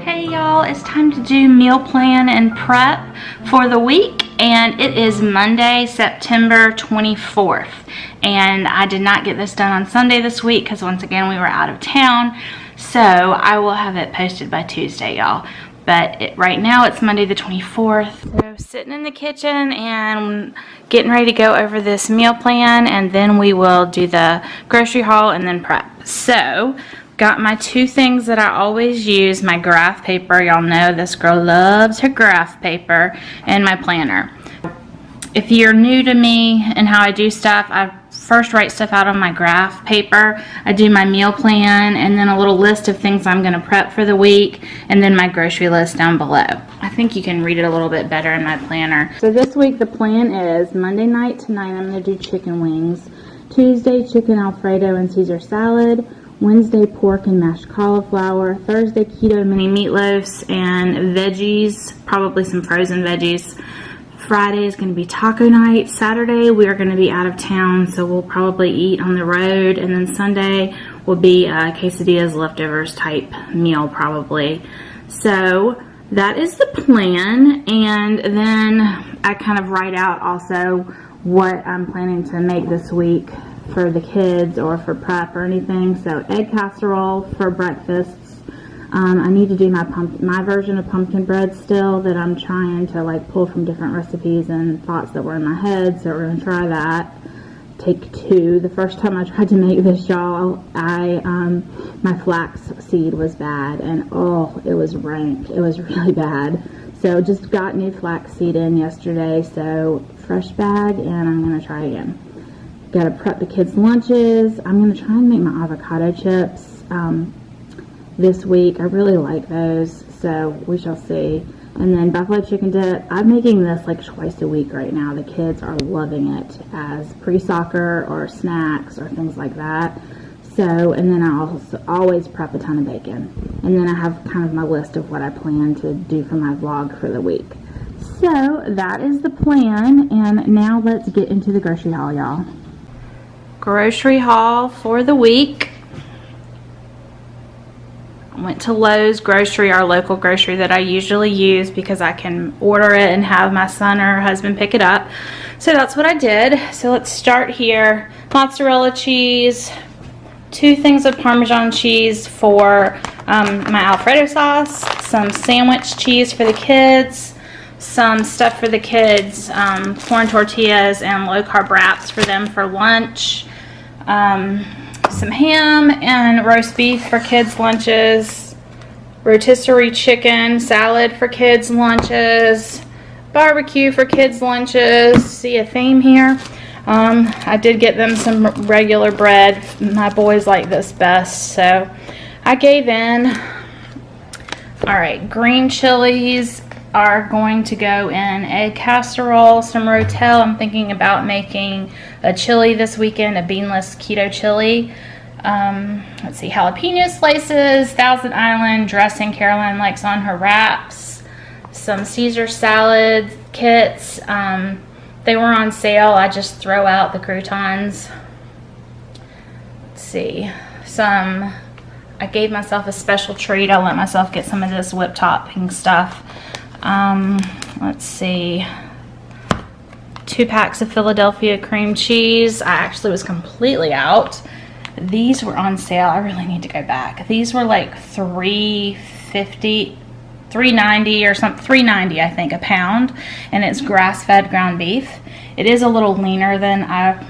Hey y'all, it's time to do meal plan and prep for the week, and it is Monday, September 24th, and I did not get this done on Sunday this week because once again we were out of town, so I will have it posted by Tuesday, y'all. But right now it's Monday the 24th. So sitting in the kitchen and getting ready to go over this meal plan, and then we will do the grocery haul and then prep. So got my two things that I always use, my graph paper. Y'all know this girl loves her graph paper, and my planner. If you're new to me and how I do stuff, I first write stuff out on my graph paper. I do my meal plan and then a little list of things I'm going to prep for the week, and then my grocery list down below. I think you can read it a little bit better in my planner. So this week the plan is Monday night tonight I'm going to do chicken wings. Tuesday chicken Alfredo and Caesar salad. Wednesday, pork and mashed cauliflower. Thursday, keto mini meatloafs and veggies, probably some frozen veggies. Friday is going to be taco night. Saturday, we are going to be out of town, so we'll probably eat on the road. And then Sunday will be a quesadillas leftovers type meal, probably. So that is the plan. And then I kind of write out also what I'm planning to make this week for the kids or for prep or anything. So egg casserole for breakfasts. I need to do my version of pumpkin bread still that I'm trying to like pull from different recipes and thoughts that were in my head. So we're going to try that. Take two. The first time I tried to make this, y'all, my flax seed was bad, and oh, it was rank. It was really bad. So just got new flax seed in yesterday. So fresh bag, and I'm going to try again. Got to prep the kids' lunches. I'm going to try and make my avocado chips this week. I really like those, so we shall see. And then buffalo chicken dip. I'm making this like twice a week right now. The kids are loving it as pre-soccer or snacks or things like that. So, and then I also always prep a ton of bacon. And then I have kind of my list of what I plan to do for my vlog for the week. So that is the plan, and now let's get into the grocery haul, y'all. Grocery haul for the week. I went to Lowe's grocery, our local grocery that I usually use because I can order it and have my son or husband pick it up. So that's what I did. So let's start here. Mozzarella cheese, 2 things of Parmesan cheese for my Alfredo sauce, some sandwich cheese for the kids, some stuff for the kids, corn tortillas and low carb wraps for them for lunch. Some ham and roast beef for kids' lunches, rotisserie chicken salad for kids' lunches, barbecue for kids' lunches. See a theme here? I did get them some regular bread. My boys like this best, so I gave in. Alright, green chilies are going to go in egg casserole, some rotel. I'm thinking about making a chili this weekend, a beanless keto chili. Let's see, jalapeno slices, Thousand Island dressing Caroline likes on her wraps, some Caesar salad kits. They were on sale. I just throw out the croutons. Let's see, I gave myself a special treat. I'll let myself get some of this whipped topping stuff. Let's see, 2 packs of Philadelphia cream cheese. I actually was completely out. These were on sale. I really need to go back. These were like $3.50, $3.90 or something, $3.90 I think a pound, and it's grass-fed ground beef. It is a little leaner than I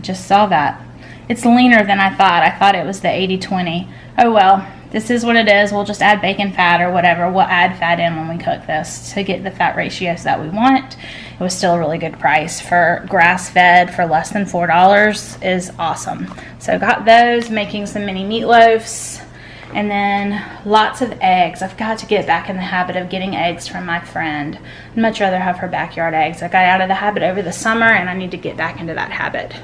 just saw that. It's leaner than I thought. I thought it was the 80-20. Oh well. This is what it is. We'll just add bacon fat or whatever. We'll add fat in when we cook this to get the fat ratios that we want. It was still a really good price for grass-fed for less than $4 is awesome. So got those, making some mini meatloafs, and then lots of eggs. I've got to get back in the habit of getting eggs from my friend. I'd much rather have her backyard eggs. I got out of the habit over the summer, and I need to get back into that habit.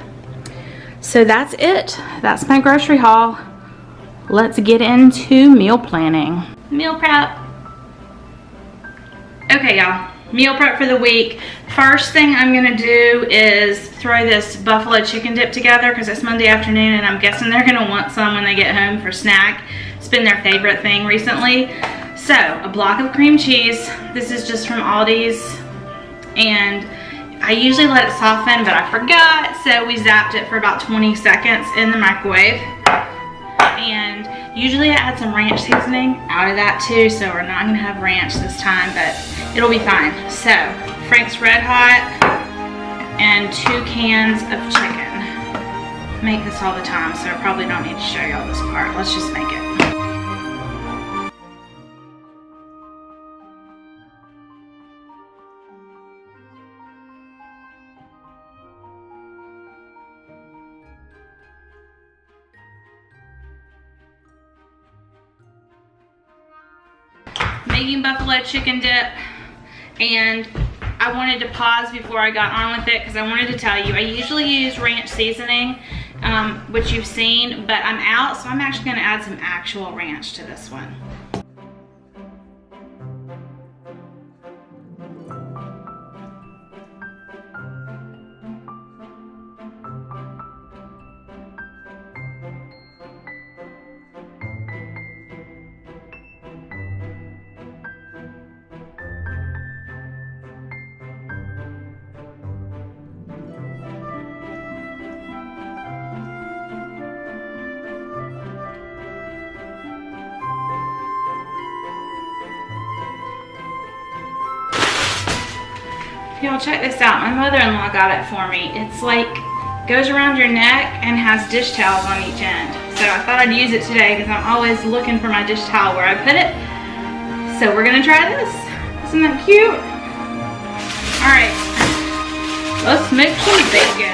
So that's it. That's my grocery haul. Let's get into meal planning. Meal prep. Okay, y'all. Meal prep for the week. First thing I'm gonna do is throw this buffalo chicken dip together because it's Monday afternoon and I'm guessing they're gonna want some when they get home for snack. It's been their favorite thing recently. So, a block of cream cheese. This is just from Aldi's. And I usually let it soften, but I forgot. So we zapped it for about 20 seconds in the microwave. And usually I add some ranch seasoning out of that too. So we're not gonna have ranch this time, but it'll be fine. So, Frank's Red Hot and 2 cans of chicken. I make this all the time, so I probably don't need to show y'all this part. Let's just make it. Making buffalo chicken dip, and I wanted to pause before I got on with it because I wanted to tell you I usually use ranch seasoning, which you've seen, but I'm out, so I'm actually going to add some actual ranch to this one. Y'all check this out. My mother-in-law got it for me. It's like, goes around your neck and has dish towels on each end. So I thought I'd use it today because I'm always looking for my dish towel where I put it. So we're gonna try this. Isn't that cute? All right, let's make some bacon.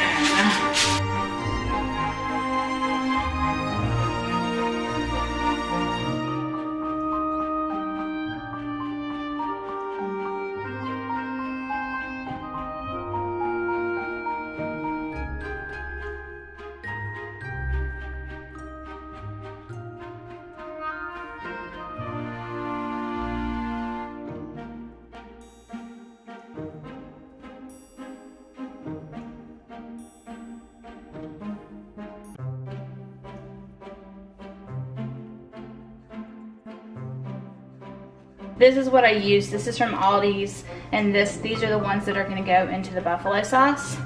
This is what I use. This is from Aldi's, and these are the ones that are going to go into the buffalo sauce.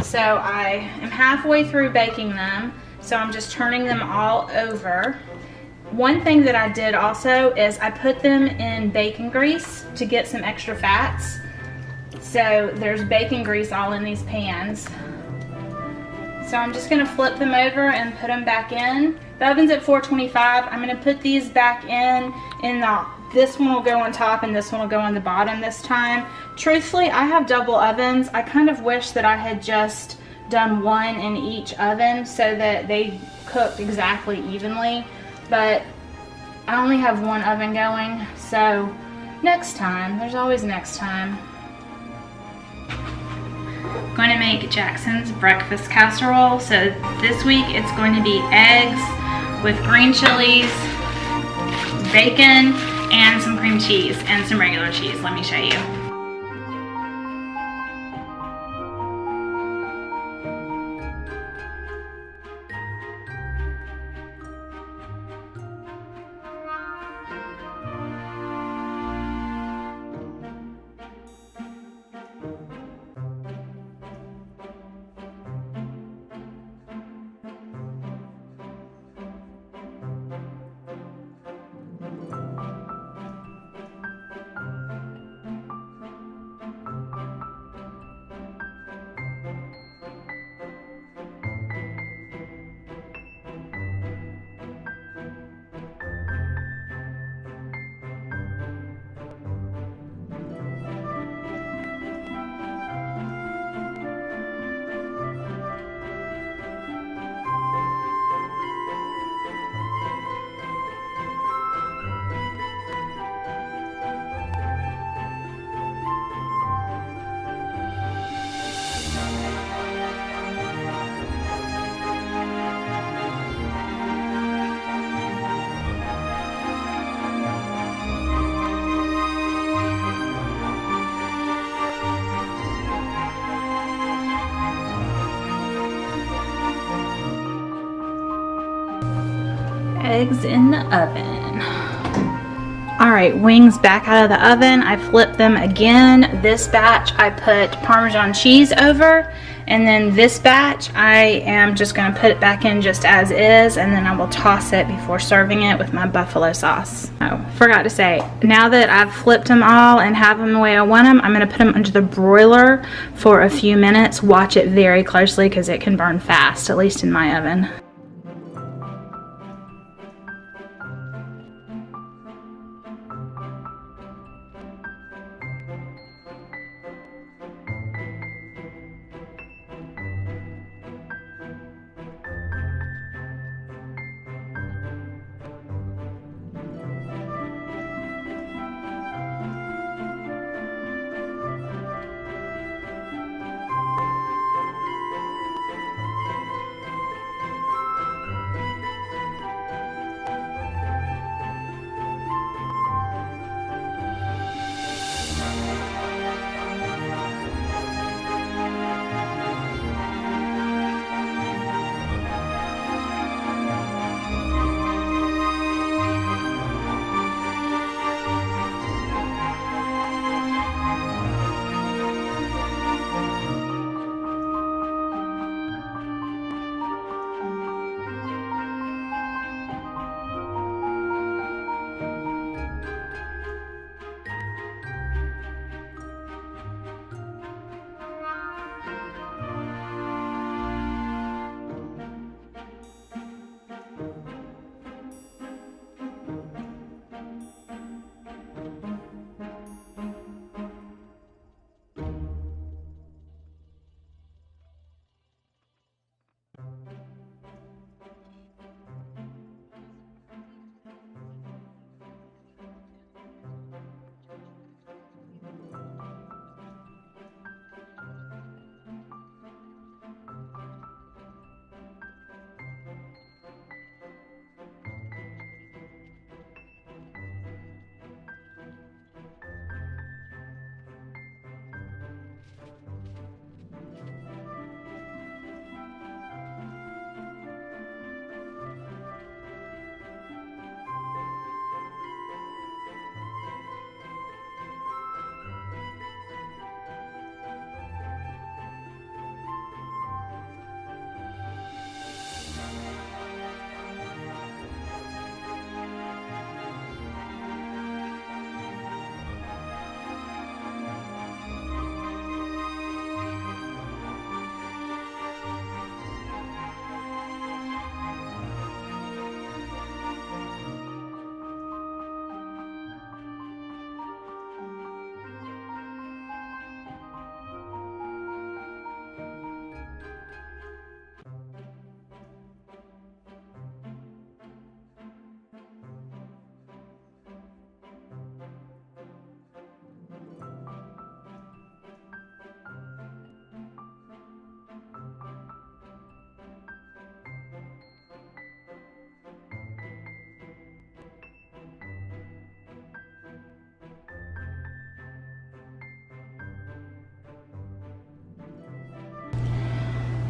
So I am halfway through baking them, so I'm just turning them all over. One thing that I did also is I put them in bacon grease to get some extra fats. So there's bacon grease all in these pans. So I'm just going to flip them over and put them back in. The oven's at 425. I'm going to put these back in this one will go on top and this one will go on the bottom this time. Truthfully, I have double ovens. I kind of wish that I had just done one in each oven so that they cooked exactly evenly, but I only have one oven going, so next time. There's always next time. I'm going to make Jackson's breakfast casserole. So this week it's going to be eggs with green chilies, bacon, and some cream cheese and some regular cheese. Let me show you. eggs in the oven. All right, wings back out of the oven. I flipped them again. This batch I put Parmesan cheese over, and then this batch I am just gonna put it back in just as is, and then I will toss it before serving it with my buffalo sauce. Oh, forgot to say, now that I've flipped them all and have them the way I want them, I'm gonna put them under the broiler for a few minutes. Watch it very closely because it can burn fast, at least in my oven.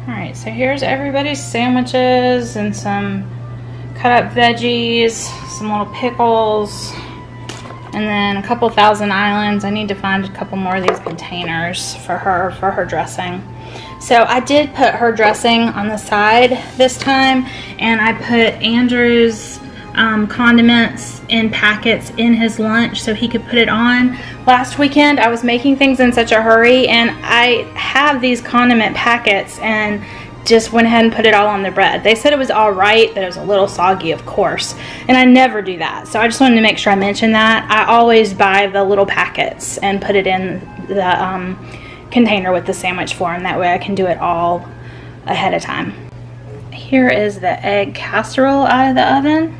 All right, so here's everybody's sandwiches and some cut up veggies, some little pickles, and then a couple Thousand Islands. I need to find a couple more of these containers for her dressing. So I did put her dressing on the side this time, and I put Andrew's condiments in packets in his lunch so he could put it on. Last weekend I was making things in such a hurry, and I have these condiment packets and just went ahead and put it all on the bread. They said it was all right, but it was a little soggy, of course, and I never do that. So I just wanted to make sure I mentioned that. I always buy the little packets and put it in the container with the sandwich form. That way I can do it all ahead of time. Here is the egg casserole out of the oven.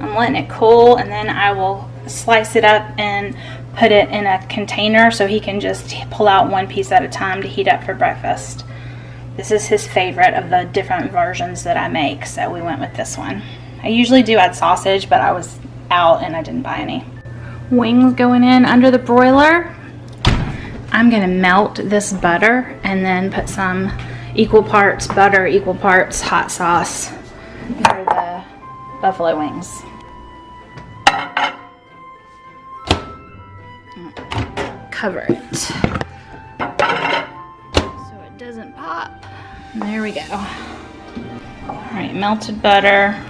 I'm letting it cool, and then I will slice it up and put it in a container so he can just pull out one piece at a time to heat up for breakfast. This is his favorite of the different versions that I make, so we went with this one. I usually do add sausage, but I was out and I didn't buy any. Wings going in under the broiler. I'm gonna melt this butter and then put some equal parts butter, equal parts hot sauce for the buffalo wings. Cover it so it doesn't pop. And there we go. Alright, melted butter.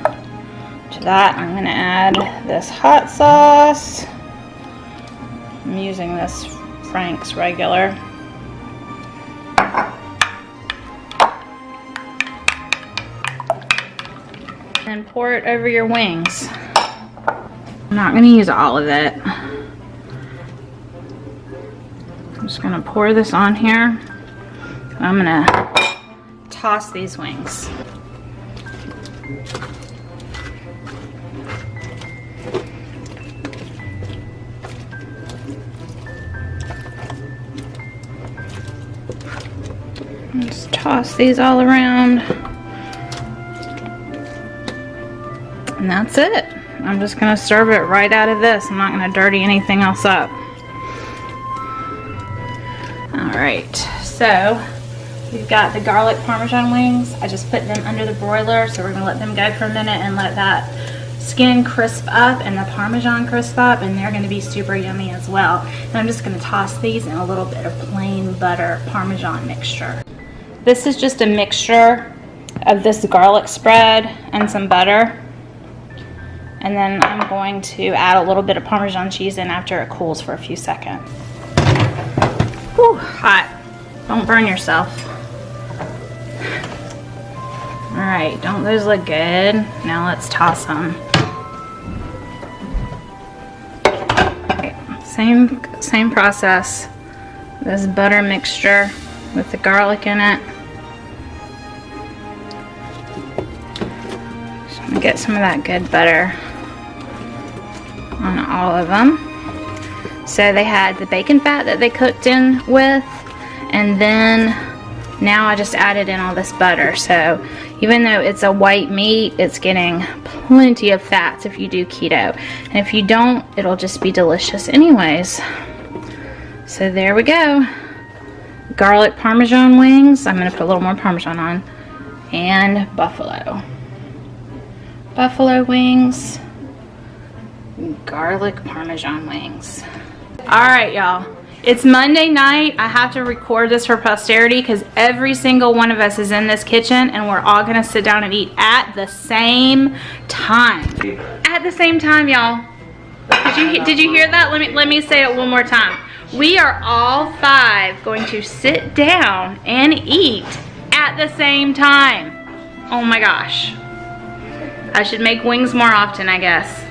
To that I'm going to add this hot sauce. I'm using this Frank's regular. And pour it over your wings. I'm not going to use all of it. I'm just going to pour this on here. I'm going to toss these wings. Just toss these all around. And that's it. I'm just going to serve it right out of this. I'm not going to dirty anything else up. Alright, so we've got the garlic Parmesan wings. I just put them under the broiler, so we're going to let them go for a minute and let that skin crisp up and the Parmesan crisp up, and they're going to be super yummy as well. And I'm just going to toss these in a little bit of plain butter Parmesan mixture. This is just a mixture of this garlic spread and some butter. And then I'm going to add a little bit of Parmesan cheese in after it cools for a few seconds. Whew, hot. Don't burn yourself. Alright, don't those look good? Now let's toss them. Okay, same process. This butter mixture with the garlic in it. So I'm gonna get some of that good butter on all of them. So they had the bacon fat that they cooked in with, and then now I just added in all this butter. So even though it's a white meat, it's getting plenty of fats if you do keto. And if you don't, it'll just be delicious anyways. So there we go. Garlic Parmesan wings. I'm going to put a little more Parmesan on. And buffalo wings. Garlic Parmesan wings. Alright, y'all. It's Monday night. I have to record this for posterity because every single one of us is in this kitchen and we're all going to sit down and eat at the same time. At the same time, y'all. Did you hear that? Let me say it one more time. We are all 5 going to sit down and eat at the same time. Oh my gosh. I should make wings more often, I guess.